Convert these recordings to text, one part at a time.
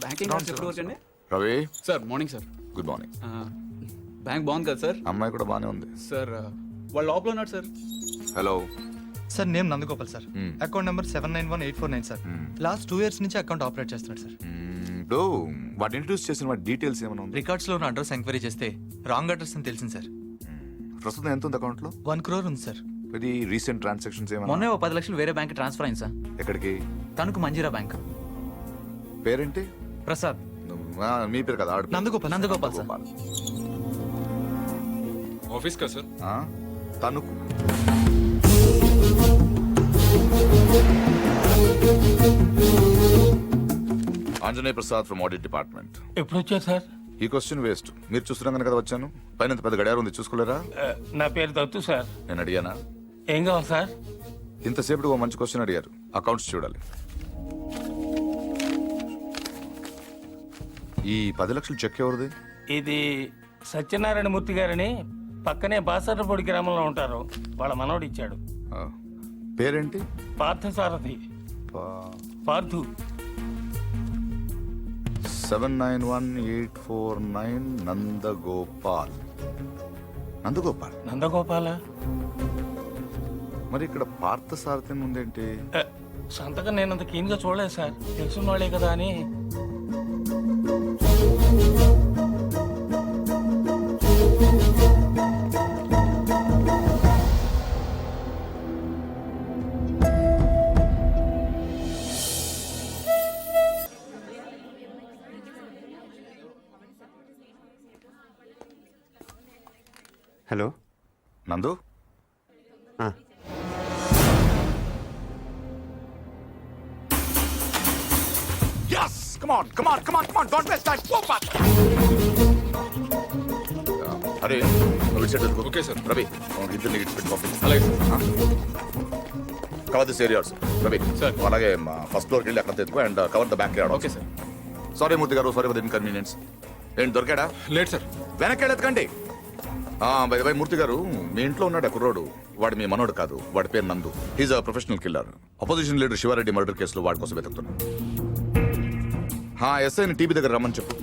Banking hours ఎప్పుడు వరకు అండి? Ravi sir morning sir. Good morning. Bank బాగుంది కదా సార్? అమ్మాయి కూడా బానే ఉంది. సార్ వాళ్ళు లోపల ఉన్నారు sir. Hello sir name Nandagopal sir. Account number 791849 sir. Last 2 years నుంచి అకౌంట్ ఆపరేట్ చేస్తున్నాడు సార్. ఇప్పుడు వాటి ఇంట్రడ్యూస్ చేసిన వాటి డీటెయిల్స్ ఏమైనా ఉంది? రికార్డ్స్ లో ఉన్న అడ్రస్ ఎంక్వైరీ చేస్తే రాంగ్ అడ్రస్ అని తెలిసింది సార్. ప్రస్తుతం ఎంత ఉంది అకౌంట్ లో? 1 crore ఉంది సార్. ఇది రీసెంట్ ట్రాన్సాక్షన్స్ ఏమైనా? మొన్నే 10 లక్షలు వేరే బ్యాంక్ ట్రాన్స్ఫర్ అయింది సార్. ఎక్కడికి? తణుకు మంజీరా బ్యాంక్. పేరేంటి? ప్రసాద్. మీ పేరు కదా? నందగోపాల్. నందగోపాల్ సార్. ఆఫీస్ కా sir? Tanuku. Anjaneya Prasad from audit department. ఎప్పుడు వచ్చారు సార్? ఈ క్వశ్చన్ వేస్ట్. మీరు చూస్తున్నాను కదా వచ్చాను. పైన పెద్ద గడియారం ఉంది, చూసుకోలేరా? నా పేరు దత్తు సార్. నేను అడిగానా? ఏం కావాలి సార్? ఇంతసేపు ఓ మంచి క్వశ్చన్ అడిగారు. అకౌంట్స్ చూడాలి. ఈ 10 లక్షలు చెక్ ఎవరిది? ఇది సత్యనారాయణ మూర్తి గారని పక్కనే బాసర్లపూడి గ్రామంలో ఉంటారు. వాళ్ళ మనవడు ఇచ్చాడు. పేరేంటి? పార్థసారథి. పార్థు. 791849 నందగోపాల్. నందగోపాల్. నందగోపాల. మరి ఇక్కడ పార్థసారథి ఉందేంటి? సంతకం నేను అంత కీన్గా చూడలేదు సార్. తెలుసున్న వాళ్ళే కదా అని. హలో నందు. Yes! Come on, come on, come on, come on! Don't waste time. Go fast. అరే నువ్వు ఇటు సైడ్ ఓకే సార్. రవి ఇద్దరిని ఇటు పెట్టి పంపించు. అలాగే sir. Cover this areas Ravi sir. అలాగే ఫస్ట్ ఫ్లోర్కి వెళ్ళి అక్కడ తెచ్చుకో and cover the backyard. Okay sir. Sorry Murthy గారు, సారీ ఫర్ ద ఇన్కన్వీనియన్స్. ఏంటి దొరికాడా? Late sir. వెనక్కి వెళ్ళెత్తకండి. బై మూర్తి గారు, మీ ఇంట్లో ఉన్నాడు కుర్రోడు. వాడు మీ మనోడు కాదు. వాడి పేరు Nandu. He's a professional killer. Opposition leader Shiva Reddy murder కేసులో వాడి కోసం వెతుకుతున్నాను. ఎస్ఐని టీవీ దగ్గర రమ్మని చెప్పు.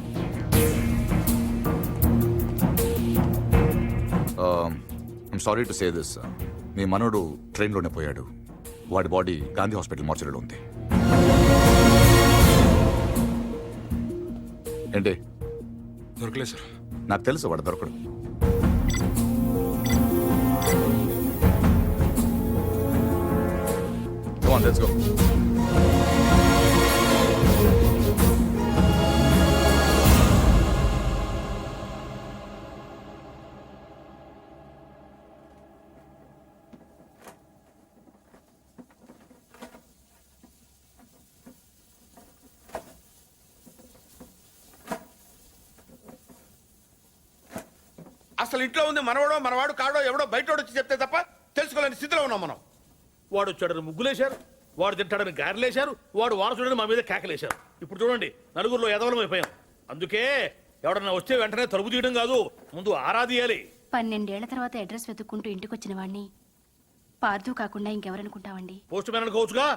I'm sorry to say this. మీ మనోడు ట్రైన్లోనే పోయాడు. వాడి బాడీ గాంధీ హాస్పిటల్ మార్చరీలో ఉంది. ఏంటి? దొరకలేదు సార్. నాకు తెలుసు వాడు దొరకడు. Come on, let's go. అసలు ఇంట్లో ఉంది మనవాడు కాడో ఎవడో బయటోడు వచ్చి చెప్తే తప్ప తెలుసుకోలేని స్థితిలో ఉన్నాం మనం. వాడు వచ్చాడని ముగ్గులేశారు, వాడు తింటాడని గారెలేశారు, వాడు వారసుడని మా మీద కేకలేశారు. ఇప్పుడు చూడండి, నలుగురిలో ఎదవలం అయిపోయాం. అందుకే ఎవడన్నా వచ్చే వెంటనే తలుపు తీయడం కాదు, ముందు ఆరాధియాలి. 12 ఏళ్ల తర్వాత అడ్రస్ వెతుక్కుంటూ ఇంటికి వచ్చిన వాడిని పార్థు కాకుండా ఇంకెవరనుకుంటావండి? Post man అనుకోవచ్చుగా.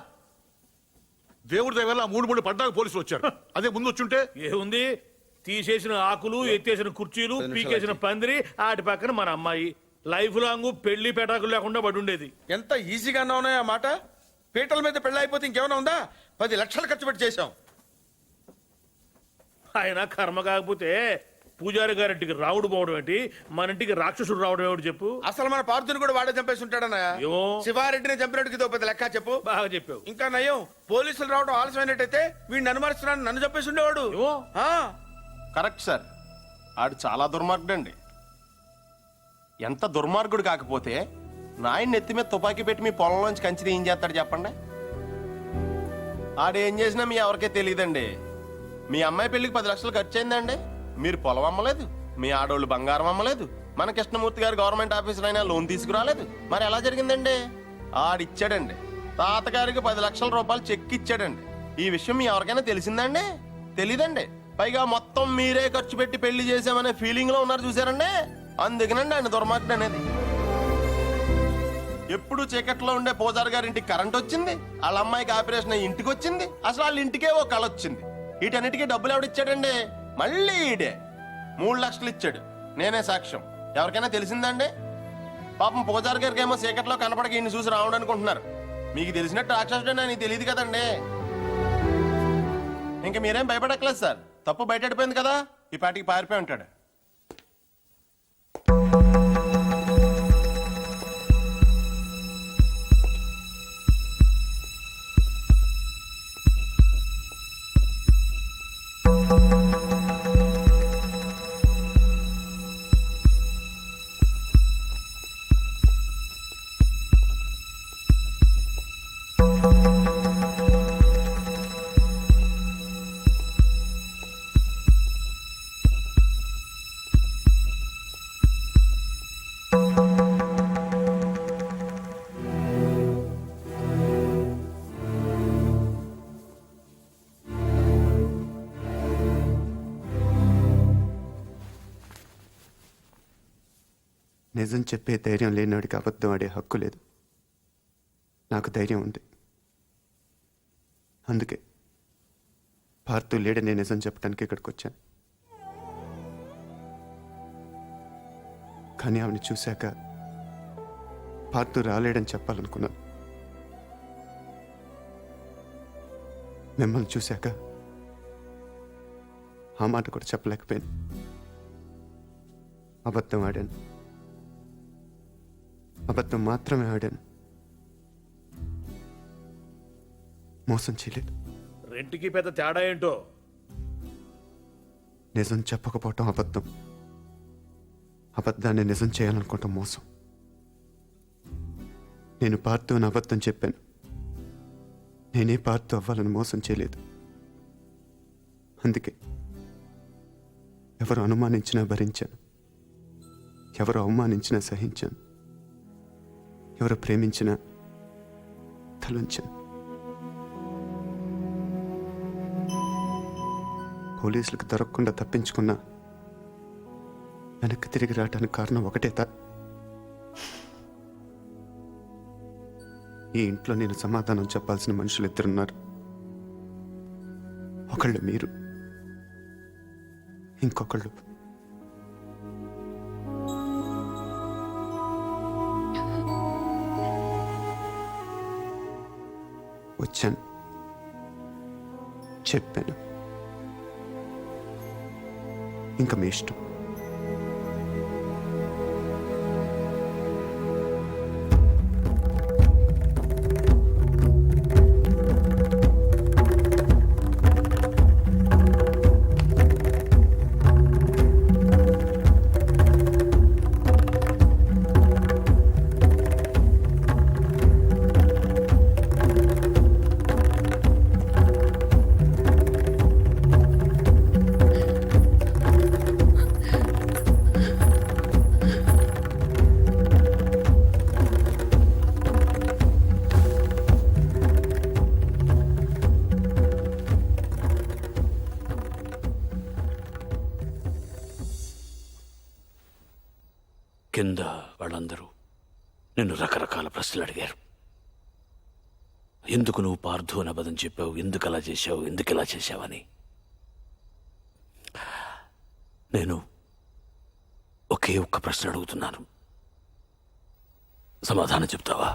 దేవుడి దగ్గర 3 పడ్డాక పోలీసులు వచ్చారు. అదే ముందు వచ్చుంటే ఏముంది, తీసేసిన ఆకులు, ఎత్తేసిన కుర్చీలు, పీకేసిన పందిరి, ఆటి పక్కన మన అమ్మాయి. లైఫ్ లాంగ్ పెళ్లి పెటాకులు లేకుండా పడి ఉండేది. ఎంత ఈజీగా ఉన్నాయి ఆ మాట. పీటల మీద పెళ్లి అయిపోతే ఇంకేమైనా ఉందా? 10 లక్షలు ఖర్చు పెట్టి చేశాం. ఆయన కర్మ కాకపోతే పూజారి గారింటికి రావుడు పోవడం ఏంటి, మన ఇంటికి రాక్షసుడు రావడం ఏమిటి చెప్పు. అసలు మన పార్థుని కూడా వాడే చంపేసి ఉంటాడన్నా. శివారెడ్డిని చంపినట్టుకి ఇదో పెద్ద లెక్క చెప్పు. బాగా చెప్పావు. ఇంకా నయం, పోలీసులు రావడం ఆలస్యమైనట్టయితే వీడిని అనుమానిస్తున్నాను, నన్ను చంపేసి ఉండేవాడు. Correct sir. ఆడు చాలా దుర్మార్గుడు అండి. ఎంత దుర్మార్గుడు కాకపోతే నాయన్ని ఎత్తి మీద తుపాకీ పెట్టి మీ పొలంలోంచి కంచి ఏం చేస్తాడు చెప్పండి. ఆడేం చేసినా మీ ఎవరికే తెలియదండి. మీ అమ్మాయి పెళ్లికి 10 లక్షలు ఖర్చు అయిందండి. మీరు పొలం అమ్మలేదు, మీ ఆడోళ్ళు బంగారం అమ్మలేదు, మన కృష్ణమూర్తి గారు గవర్నమెంట్ ఆఫీసర్ అయినా లోన్ తీసుకురాలేదు. మరి ఎలా జరిగిందండి? ఆడిచ్చాడండి. తాతగారికి 10 లక్షల రూపాయలు చెక్ ఇచ్చాడండి. ఈ విషయం మీ ఎవరికైనా తెలిసిందండి? తెలీదండి. పైగా మొత్తం మీరే ఖర్చు పెట్టి పెళ్లి చేసామనే ఫీలింగ్ లో ఉన్నారు చూసారండి. అందుకనండి ఆయన దుర్మార్గుడు అనేది. ఎప్పుడు చీకట్లో ఉండే పూజారి గారి ఇంటికి కరెంట్ వచ్చింది, వాళ్ళ అమ్మాయికి ఆపరేషన్ అయ్యి ఇంటికి వచ్చింది. అసలు వాళ్ళ ఇంటికే ఓ కళ వచ్చింది. వీటన్నిటికీ డబ్బులు ఎవడిచ్చాడండి? మళ్ళీ ఈడే 3 లక్షలు ఇచ్చాడు. నేనే సాక్ష్యం. ఎవరికైనా తెలిసిందండి? పాపం పూజారి గారికి ఏమో చీకట్లో కనపడక ఈయన చూసి రావడం అనుకుంటున్నారు. మీకు తెలిసినట్టు రాక్షసుడు అని తెలియదు కదండి. ఇంకా మీరేం భయపడక్కలేదు సార్. తప్పు బయటపడిపోయింది కదా, ఈ పాటికి పారిపోయి ఉంటాడు. నిజం చెప్పే ధైర్యం లేనివాడికి అబద్ధం ఆడే హక్కు లేదు. నాకు ధైర్యం ఉంది. అందుకే పార్థు లేడని నిజం చెప్పడానికి ఇక్కడికి వచ్చాను. కానీ ఆవిడ చూశాక పార్థు రాలేడని చెప్పాలనుకున్నాను. మిమ్మల్ని చూశాక ఆ మాట కూడా చెప్పలేకపోయాను. అబద్ధం ఆడాను. అబద్ధం మాత్రమే ఆడాను. మోసం చేయలేదు. రెంట్కి పెద్ద తేడా ఏంటో. నిజం చెప్పకపోవటం అబద్ధం. అబద్ధాన్ని నిజం చేయాలనుకోవటం మోసం. నేను పార్థు అని అబద్ధం చెప్పాను. నేనే పార్థు అవ్వాలని మోసం చేయలేదు. అందుకే ఎవరు అనుమానించినా భరించాను. ఎవరు అవమానించినా సహించాను. ఎవరు ప్రేమించినా తలంచాను. పోలీసులకు దొరకకుండా తప్పించుకున్నా వెనక్కి తిరిగి రావడానికి కారణం ఒకటే ఈ ఇంట్లో నేను సమాధానం చెప్పాల్సిన మనుషులు 2 ఉన్నారు. ఒకళ్ళు మీరు, ఇంకొకళ్ళు వచ్చాను, చెప్పాను. ఇంకా మీ ఇష్టం. కింద వాళ్ళందరూ నిన్ను రకరకాల ప్రశ్నలు అడిగారు. ఎందుకు నువ్వు పార్థు అని అబద్ధం చెప్పావు, ఎందుకు అలా చేశావు, ఎందుకు ఇలా చేశావని. నేను ఒకే ఒక్క ప్రశ్న అడుగుతున్నాను, సమాధానం చెప్తావా?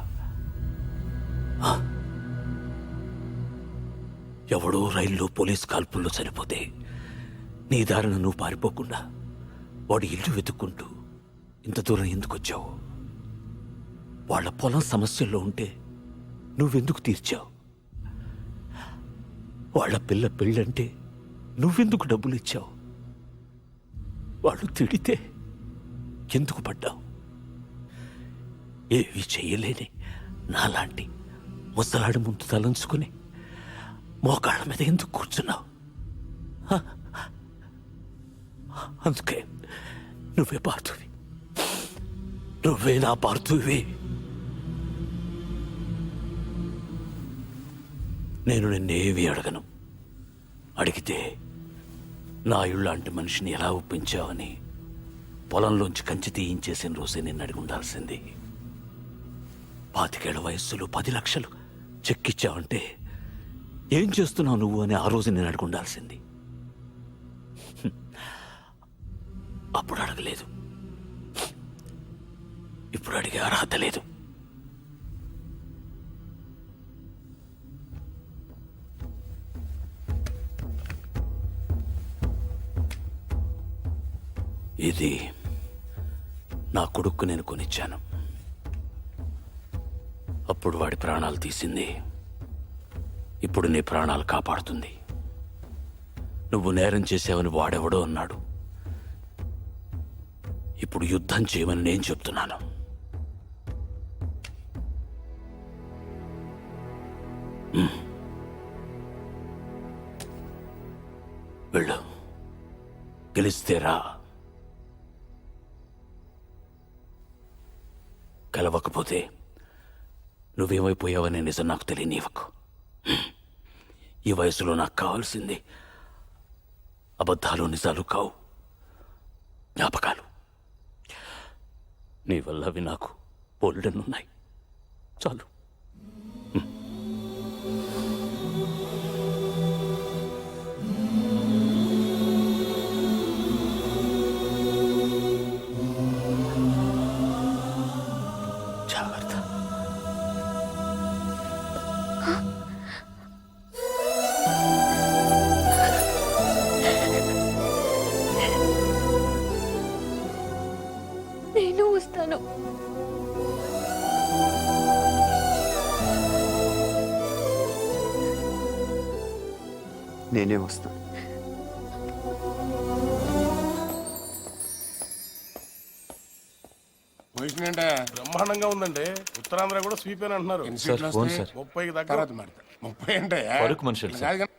ఎవడో రైల్లో పోలీస్ కాల్పుల్లో చనిపోతే నీ దారిన నువ్వు పారిపోకుండా వాడి ఇల్లు వెతుక్కుంటూ ఇంత దూరం ఎందుకు వచ్చావు? వాళ్ళ పొలం సమస్యల్లో ఉంటే నువ్వెందుకు తీర్చావు? వాళ్ళ పిల్ల పెళ్ళంటే నువ్వెందుకు డబ్బులు ఇచ్చావు? వాళ్ళు తిడితే ఎందుకు పడ్డావు? ఏవి చెయ్యలేని నాలాంటి ముసలాడి ముందు తలంచుకుని మోకాళ్ళ మీద ఎందుకు కూర్చున్నావు? అందుకే నువ్వే పార్థువి, నువ్వే నా పార్థువి. నేను నిన్నేవి అడగను. అడిగితే నా ఇళ్ళంటి మనిషిని ఎలా ఒప్పించావని పొలంలోంచి కంచి తీయించేసిన రోజే నిన్ను అడిగి ఉండాల్సింది. 25 ఏళ్ల వయస్సులో 10 లక్షలు చెక్కిచ్చావంటే ఏం చేస్తున్నావు నువ్వు అని ఆ రోజు నేను అడుగుండాల్సింది. అప్పుడు అడగలేదు, ఇప్పుడు అడిగే అర్హత లేదు. ఇది నా కొడుక్కు నేను కొనిచ్చాను. అప్పుడు వాడి ప్రాణాలు తీసింది, ఇప్పుడు నీ ప్రాణాలు కాపాడుతుంది. నువ్వు నేరం చేసావని వాడెవడో అన్నాడు, ఇప్పుడు యుద్ధం చేయమని నేను చెప్తున్నాను. వెళ్ళు, గెలిస్తేరా, గెలవకపోతే నువ్వేమైపోయావనే నిజం నాకు తెలియనివ్వకు. ఈ వయసులో నాకు కావాల్సింది అబద్ధాలు నిజాలు కావు, జ్ఞాపకాలు. నీ వల్ల అవి నాకు బోల్డెన్నున్నాయి, చాలు. జాగ్రత్త. నేను వస్తాను. నేనే వస్తాను. పొజిషన్ ఏంటే బ్రహ్మాండంగా ఉందండి. ఉత్తరాంధ్ర కూడా స్వీప్ అని అంటున్నారు. 30కి దగ్గర 30 అంటే కాదు కానీ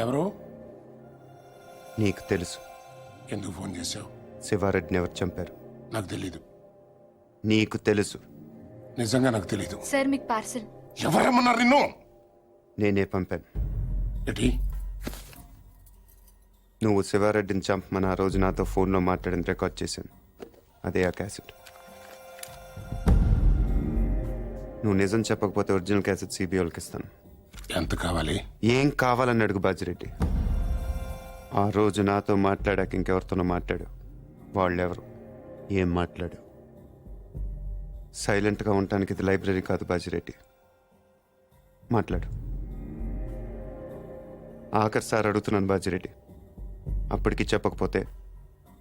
ఎవరు? నీకు తెలుసు. ఎందుకు ఫోన్ చేశావు? శివారెడ్డిని ఎవరు చంపారు? నాకు తెలీదు. నీకు తెలుసు. నిజంగా నాకు తెలీదు. సార్ మీకు పార్సల్. ఎవరమ్మన్నారు నిన్ను? నేనే పంపాను. ఏంటి? నువ్వు శివారెడ్డిని చంపమని ఆ రోజు నాతో ఫోన్లో మాట్లాడింది రికార్డ్ చేశాను. అదే ఆ క్యాసెట్. నువ్వు నిజం చెప్పకపోతే ఒరిజినల్ క్యాసెట్ సిబిఐకి ఇస్తాను. ఎంత కావాలి? ఏం కావాలని అడుగు బాజిరెడ్డి. ఆ రోజు నాతో మాట్లాడాక ఇంకెవరితోనో మాట్లాడు. వాళ్ళెవరు, ఏం మాట్లాడు? సైలెంట్గా ఉండటానికి ఇది లైబ్రరీ కాదు బాజిరెడ్డి. మాట్లాడు. ఆఖరి సార్ అడుగుతున్నాను బాజిరెడ్డి. అప్పటికి చెప్పకపోతే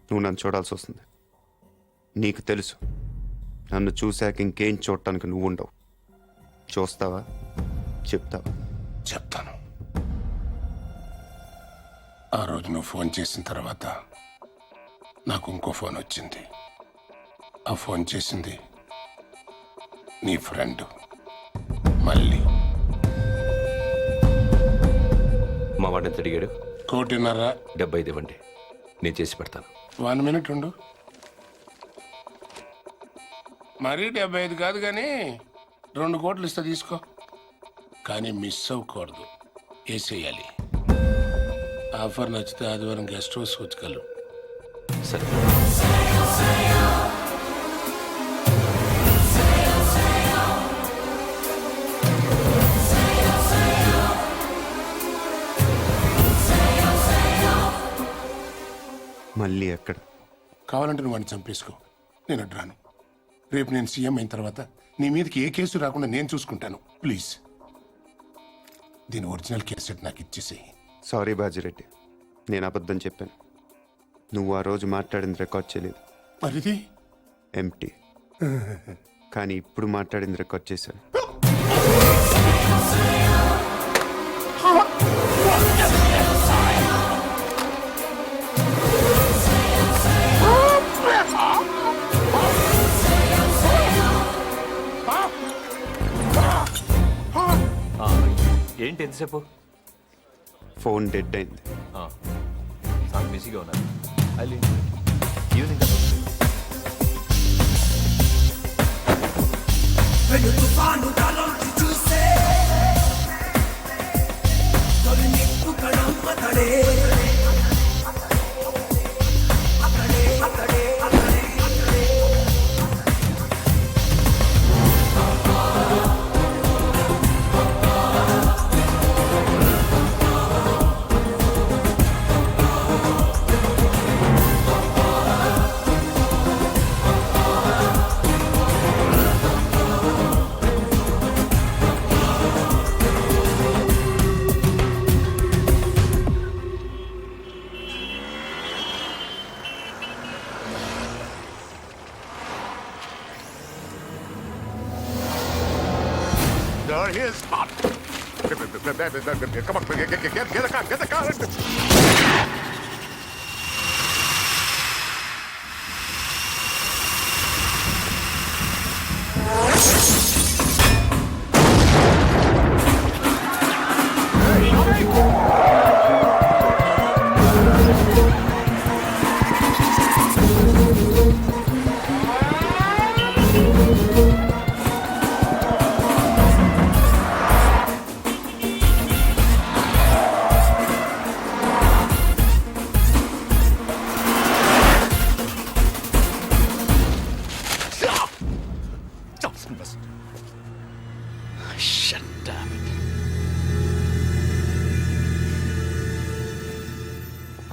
నువ్వు నన్ను చూడాల్సి వస్తుంది. నీకు తెలుసు, నన్ను చూశాక ఇంకేం చూడటానికి నువ్వు ఉండవు. చూస్తావా, చెప్తావా? చెప్తాను. ఆ రోజు నువ్వు ఫోన్ చేసిన తర్వాత నాకు ఇంకో ఫోన్ వచ్చింది. ఆ ఫోన్ చేసింది నీ ఫ్రెండ్ మళ్ళీ. మా వాడిని ఎంత అడిగాడు? 1.5 75 ఇవ్వండి, నేను చేసి పెడతాను. 1 మినిట్ ఉండు. మరీ 75 కాదు కానీ 2 కోట్లు ఇస్తా, తీసుకో. కానీ మిస్ అవ్వకూడదు, వేసేయాలి. ఆఫర్ నచ్చితే ఆదివారం గెస్ట్ హౌస్ వచ్చగలరు. సరే. మళ్ళీ ఎక్కడ? కావాలంటే నువ్వు వాడిని చంపేసుకో, నేను అడ్రాను. రేపు నేను సీఎం అయిన తర్వాత నీ మీదకి ఏ కేసు రాకుండా నేను చూసుకుంటాను. ప్లీజ్ దీని ఒరిజినల్ కేసెట్ నాకు ఇచ్చేసేయి. సారీ బాజిరెడ్డి, నేను అబద్ధం చెప్పాను. నువ్వు ఆ రోజు మాట్లాడింది రికార్డ్ చేయలేదు. మరిది ఎంటీ. కానీ ఇప్పుడు మాట్లాడింది రికార్డ్ చేశాను. ఏంటి ఎంతసేపు? ఫోన్ డెడ్ అయింది. చాలా బిజీగా ఉన్నారు. Evening girl. He is hot. Come on, get the car, get the car.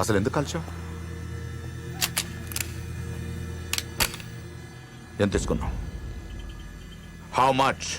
అసలు ఎందుకు కలిసావు? ఎంత తీసుకున్నావు? How much?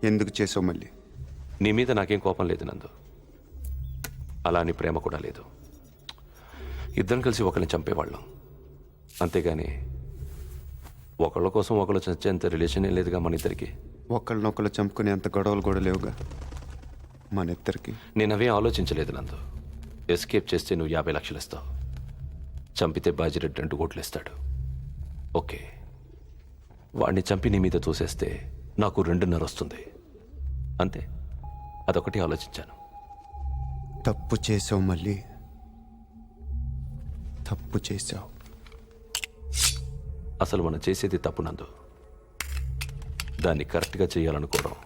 ఎందుకు చేసావు మళ్ళీ? నీ మీద నాకేం కోపం లేదు నందు, అలా నీ ప్రేమ కూడా లేదు. ఇద్దరం కలిసి ఒకరిని చంపేవాళ్ళం, అంతేగాని ఒకళ్ళ కోసం ఒకళ్ళు చచ్చేంత రిలేషన్ ఏం లేదుగా మన ఇద్దరికి. ఒకళ్ళనొకళ్ళు చంపుకునే అంత గొడవలు కూడా లేవుగా మన ఇద్దరికి. నేను అవేం ఆలోచించలేదు నందు. ఎస్కేప్ చేస్తే నువ్వు 50 లక్షలు ఇస్తావు, చంపితే బాజిరెడ్డి 2 కోట్లు ఇస్తాడు. ఓకే, వాడిని చంపి నీ మీద తోసేస్తే నాకు 2.5 వస్తుంది, అంతే. అదొకటి ఆలోచించాను. తప్పు చేసావు మళ్ళీ, తప్పు చేసావు. అసలు మనం చేసేది తప్పు నందు. దాన్ని కరెక్ట్గా చేయాలనుకోవడం